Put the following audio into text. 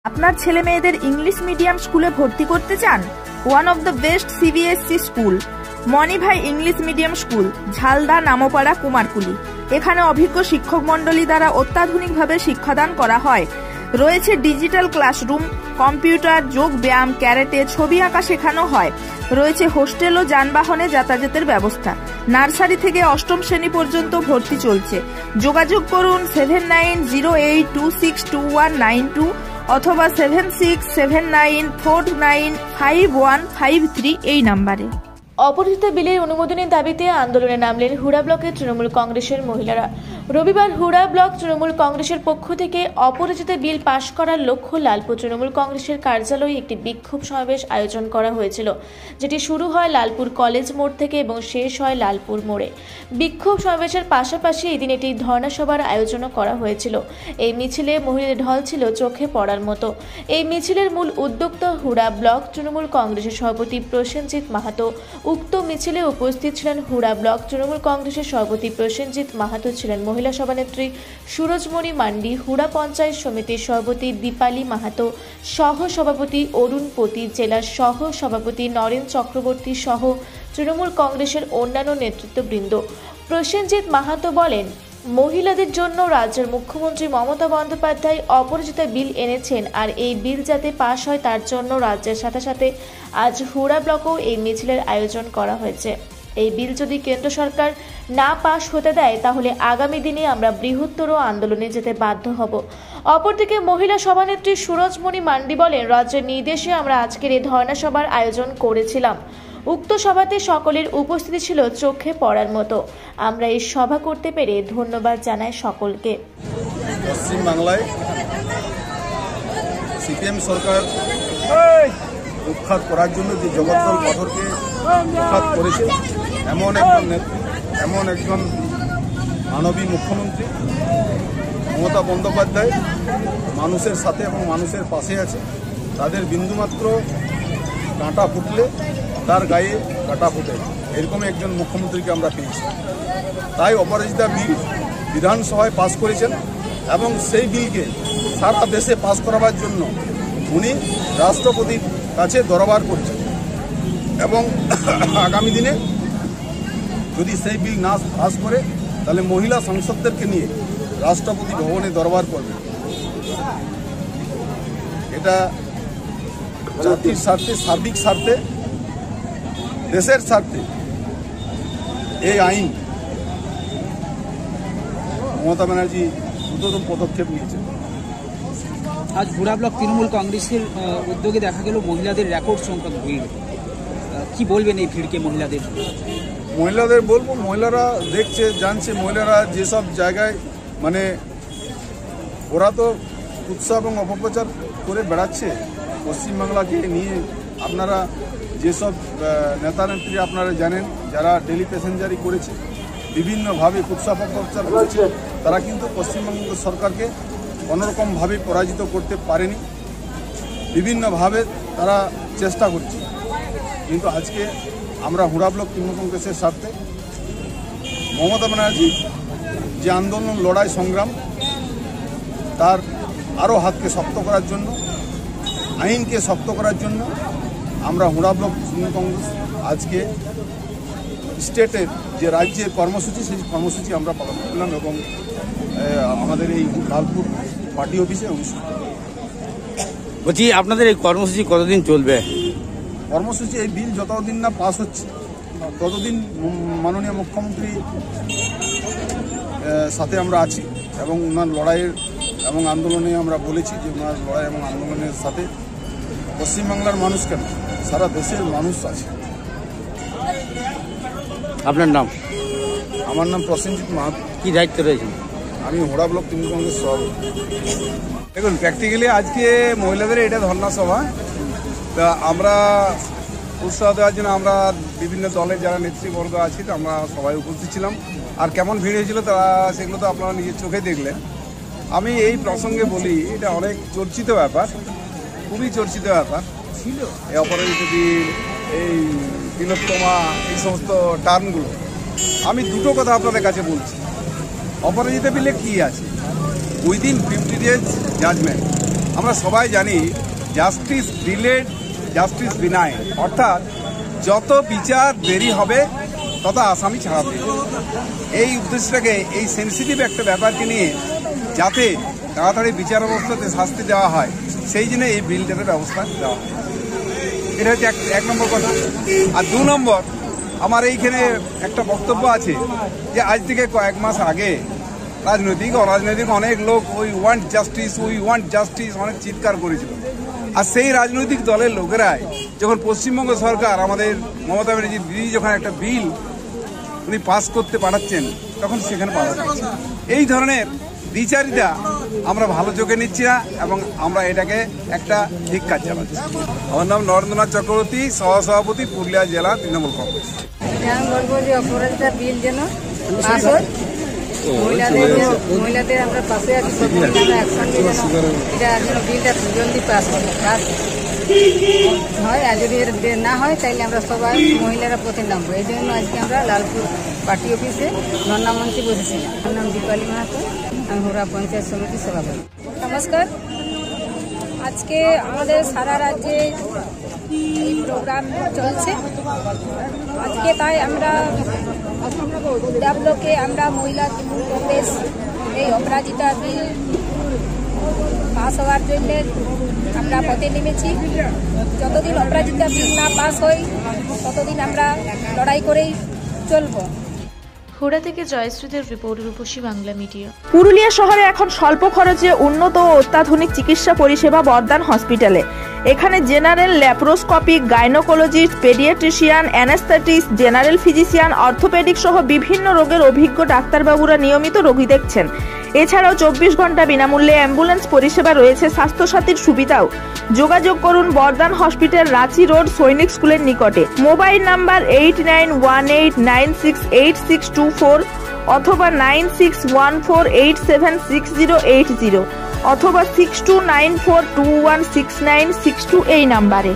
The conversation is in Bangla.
আপনার ছেলে মেয়েদের ইংলিশ মিডিয়াম স্কুলে ভর্তি করতে চান? One of the best CBSE school Manibhai English medium school, Jhalda, Nampara, Kumarkuli. এখানে অভিজ্ঞ শিক্ষক মন্ডলী দ্বারা অত্যাধুনিকভাবে শিক্ষাদান করা হয়। রয়েছে ডিজিটাল ক্লাসরুম, কম্পিউটার, যোগ ব্যায়াম, ক্যারেটে, ছবি আঁকা শেখানো হয়। রয়েছে হোস্টেল ও যানবাহনে যাতায়াতের ব্যবস্থা। নার্সারি থেকে অষ্টম শ্রেণী পর্যন্ত ভর্তি চলছে। যোগাযোগ করুন 7908262192 অথবা 7679495153 এই নাম্বারে। অপরাজিতা বিলের অনুমোদনের দাবিতে আন্দোলনে নামলেন হুড়া ব্লকের তৃণমূল কংগ্রেসের মহিলারা। রবিবার হুড়া ব্লক তৃণমূল কংগ্রেসের পক্ষ থেকে অপরাজিতা বিল পাশ করার লক্ষ্য লালপুর তৃণমূল কংগ্রেসের কার্যালয়ে একটি বিক্ষোভ সমাবেশ আয়োজন করা হয়েছিল, যেটি শুরু হয় লালপুর কলেজ মোড় থেকে এবং শেষ হয় লালপুর মোড়ে। বিক্ষোভ সমাবেশের পাশাপাশি এদিন একটি ধর্ণা সভার আয়োজনও করা হয়েছিল। এই মিছিলে মহিলাদের ঢল ছিল চোখে পড়ার মতো। এই মিছিলের মূল উদ্যোক্তা হুড়া ব্লক তৃণমূল কংগ্রেসের সভাপতি প্রসেনজিৎ মাহাতো। উক্ত মিছিলে উপস্থিত ছিলেন হুড়া ব্লক তৃণমূল কংগ্রেসের সভাপতি প্রসেনজিৎ মাহাতো, ছিলেন মহিলা সভানেত্রী সুরজমণি মান্ডি, হুড়া পঞ্চায়েত সমিতির সভাপতি দীপালি মাহাতো, সহ সভাপতি অরুণ পতি, জেলার সহ সভাপতি নরেন চক্রবর্তী সহ তৃণমূল কংগ্রেসের অন্যান্য নেতৃত্ববৃন্দ। প্রসেনজিৎ মাহাতো বলেন, মহিলাদের জন্য রাজ্যের মুখ্যমন্ত্রী মমতা বন্দ্যোপাধ্যায় অপরাজিতা বিল এনেছেন, আর এই বিল যাতে পাশ হয় তার জন্য রাজ্যের সাথে সাথে আজ হুড়া ব্লকেও এই মিছিলের আয়োজন করা হয়েছে। এই বিল যদি কেন্দ্র সরকার না পাশ হতে দেয় তাহলে আগামী দিনে আমরা বৃহত্তর আন্দোলনে যেতে বাধ্য হব। অপরদিকে মহিলা সভানেত্রী সুরজমণি মান্ডি বলেন, রাজ্যের নির্দেশে আমরা আজকের এই ধর্ণা সভার আয়োজন করেছিলাম। উক্ত সভাতে সকলের উপস্থিতি ছিল চোখে পড়ার মতো। আমরা এই সভা করতে পেরে ধন্যবাদ জানাই সকলকে। পশ্চিমবাংলায় সিপিএম সরকার উৎখাত করার জন্য যে জগদ্দল পাথরকে উৎখাত করেছে, এমন একজন মানবী মুখ্যমন্ত্রী মমতা বন্দ্যোপাধ্যায় মানুষের সাথে এবং মানুষের পাশে আছে। তাদের বিন্দুমাত্র কাঁটা ফুটলে তার গায়ে কাঁটা ফুটে, এরকম একজন মুখ্যমন্ত্রীকে আমরা পেয়েছি। তাই অপরাজিতা বিল বিধানসভায় পাস করেছেন এবং সেই বিলকে সারা দেশে পাস করাবার জন্য উনি রাষ্ট্রপতির কাছে দরবার করেছেন এবং আগামী দিনে যদি সেই বিল না পাস করে তাহলে মহিলা সাংসদদেরকে নিয়ে রাষ্ট্রপতি ভবনে দরবার করবে। এটা জাতির স্বার্থে, সার্বিক স্বার্থে, দেশের স্বার্থে এই আইন মমতা ব্যানার্জি দ্রুততম পদক্ষেপ নিয়েছে। আজ হুড়া ব্লক তৃণমূল কংগ্রেসের উদ্যোগে দেখা গেল মহিলাদের রেকর্ড সংখ্যক ভিড়। কি বলবেন এই ভিড়কে? মহিলাদের বলবো, মহিলারা দেখছে, জানছে, মহিলারা যেসব জায়গায় মানে ওরা তো উৎসাহ এবং অপপ্রচার করে বেড়াচ্ছে পশ্চিমবাংলাকে নিয়ে। আপনারা যেসব নেতা নেত্রী আপনারা জানেন, যারা ডেলি প্যাসেঞ্জারি করেছে, বিভিন্নভাবে উৎসাহ অপপ্রচার করেছে, তারা কিন্তু পশ্চিমবঙ্গ সরকারকে কোনোরকমভাবে পরাজিত করতে পারেনি। বিভিন্নভাবে তারা চেষ্টা করছে, কিন্তু আজকে আমরা হুড়া ব্লক তৃণমূল কংগ্রেসের স্বার্থে মমতা ব্যানার্জি যে আন্দোলন, লড়াই, সংগ্রাম, তার আরও হাতকে শক্ত করার জন্য, আইনকে শক্ত করার জন্য আমরা হুড়া ব্লক তৃণমূল কংগ্রেস আজকে স্টেটের যে রাজ্যের কর্মসূচি, সেই কর্মসূচি আমরা পালন করলাম এবং আমাদের এই লালপুর পার্টি অফিসে অনুষ্ঠিত। বলছি, আপনাদের এই কর্মসূচি কতদিন চলবে? কর্মসূচি এই বিল যতদিন না পাস হচ্ছে ততদিন মাননীয় মুখ্যমন্ত্রী সাথে আমরা আছি এবং ওনার লড়াইয়ের এবং আন্দোলনে আমরা বলেছি যে ওনার লড়াই এবং আন্দোলনের সাথে পশ্চিমবাংলার মানুষ কেন, সারা দেশের মানুষ আছে। আপনার নাম? আমার নাম প্রসেনজিৎ মাহাতো। কি দায়িত্ব রয়েছে? আমি হুড়া ব্লক তৃণমূল কংগ্রেস সভাপতি। দেখুন, প্র্যাকটিক্যালি আজকে মহিলাদের এটা ধর্ণা সভা। তা আমরা উৎসাহ দেওয়ার জন্য আমরা বিভিন্ন দলের যারা নেতৃবর্গ আছি আমরা সবাই উপস্থিত ছিলাম। আর কেমন ভিড় হয়েছিল তারা সেগুলো তো আপনারা নিজের চোখে দেখলেন। আমি এই প্রসঙ্গে বলি, এটা অনেক চর্চিত ব্যাপার, খুবই চর্চিত ব্যাপার ছিল এই অপরাজিতা বিল, এই তিলোত্তমা, এই সমস্ত টার্মগুলো। আমি দুটো কথা আপনাদের কাছে বলছি। অপরাজিতা বিলে কি আছে? উইদিন 50 days জাজমেন্ট আমরা সবাই জানি জাস্টিস ডিলেড জাস্টিস ডিনাইড, অর্থাৎ যত বিচার দেরি হবে তত আসামি ছাড়া পেয়ে যাবে। এই উদ্দেশ্যটাকে, এই সেন্সিটিভ একটা ব্যাপারকে নিয়ে যাতে তাড়াতাড়ি বিচার ব্যবস্থাতে শাস্তি দেওয়া হয়, সেই জন্য এই বিলটাতে ব্যবস্থা দেওয়া হয়। এটা হচ্ছে এক নম্বর কথা। আর 2 নম্বর, আমার এইখানে একটা বক্তব্য আছে যে আজ থেকে কয়েক মাস আগে রাজনৈতিক অরাজনৈতিক অনেক লোক উই ওয়ান্ট জাস্টিস অনেক চিৎকার করেছিল। আর সেই রাজনৈতিক দলের লোকেরাই যখন পশ্চিমবঙ্গ সরকার আমাদের মমতা ব্যানার্জি দিদি যখন একটা বিল উনি পাস করতে পাঠাচ্ছেন, তখন সেখানে পাঠাচ্ছেন। এই ধরনের দ্বিচারিতা আমরা ভালো চোখে নিচ্ছি না এবং আমরা এটাকে একটা ঠিক কাজ চালাচ্ছি। আমার নাম নরেন্দ্রনাথ চক্রবর্তী, সহসভাপতি, পুরুলিয়া জেলা তৃণমূল কংগ্রেস। আমি বলবো যে অপরাজিতা বিল যেন পাস হয়, মহিলাদের আমরা পাশে আছি, সব মহিলারা একসঙ্গে যেন এটা যেন বিলটা জলদি পাস হয়। আর যদি না হয় তাহলে আমরা সবাই মহিলারা পথে নামবো। এই জন্য আজকে আমরা লালপুর পার্টি অফিসে ধর্ণা মঞ্চে বসেছিলাম। আমার নাম দীপালি মাহাতো, আমি হুড়া পঞ্চায়েত সমিতির সভাপতি। নমস্কার। আজকে আমাদের সারা রাজ্যে এই প্রোগ্রাম চলছে। আজকে তাই আমরা হুড়া ব্লকে আমরা মহিলা তৃণমূল কংগ্রেস এই অপরাজিতা বিল পাস হওয়ার জন্য আমরা পথে নেমেছি। যতদিন অপরাজিতা বিল না পাস হয় ততদিন আমরা লড়াই করেই চলবো। হুড়া থেকে জয়শ্রীদের রিপোর্ট, রূপসী বাংলা মিডিয়া। পুরুলিয়া শহরে এখন স্বল্প খরচে উন্নত ও অত্যাধুনিক চিকিৎসা পরিষেবা বর্দান হসপিটালে। এখানে general, laparoscopic, gynaecologist, paediatrician, anaesthetist, general physician, orthopaedic সহ বিভিন্ন রোগের অভিজ্ঞ ডাক্তারবাবুরা নিয়মিত রোগী দেখছেন। এছাড়াও 24 ঘন্টা বিনামূল্যে অ্যাম্বুলেন্স পরিষেবা রয়েছে, স্বাস্থ্যসাথীর সুবিধাও। যোগাযোগ করুন বর্দান হসপিটাল, রাঁচি রোড, সৈনিক স্কুলের নিকটে। মোবাইল নাম্বার 8918968624 অথবা 9614876080 অথবা 6294216962 এই নাম্বারে।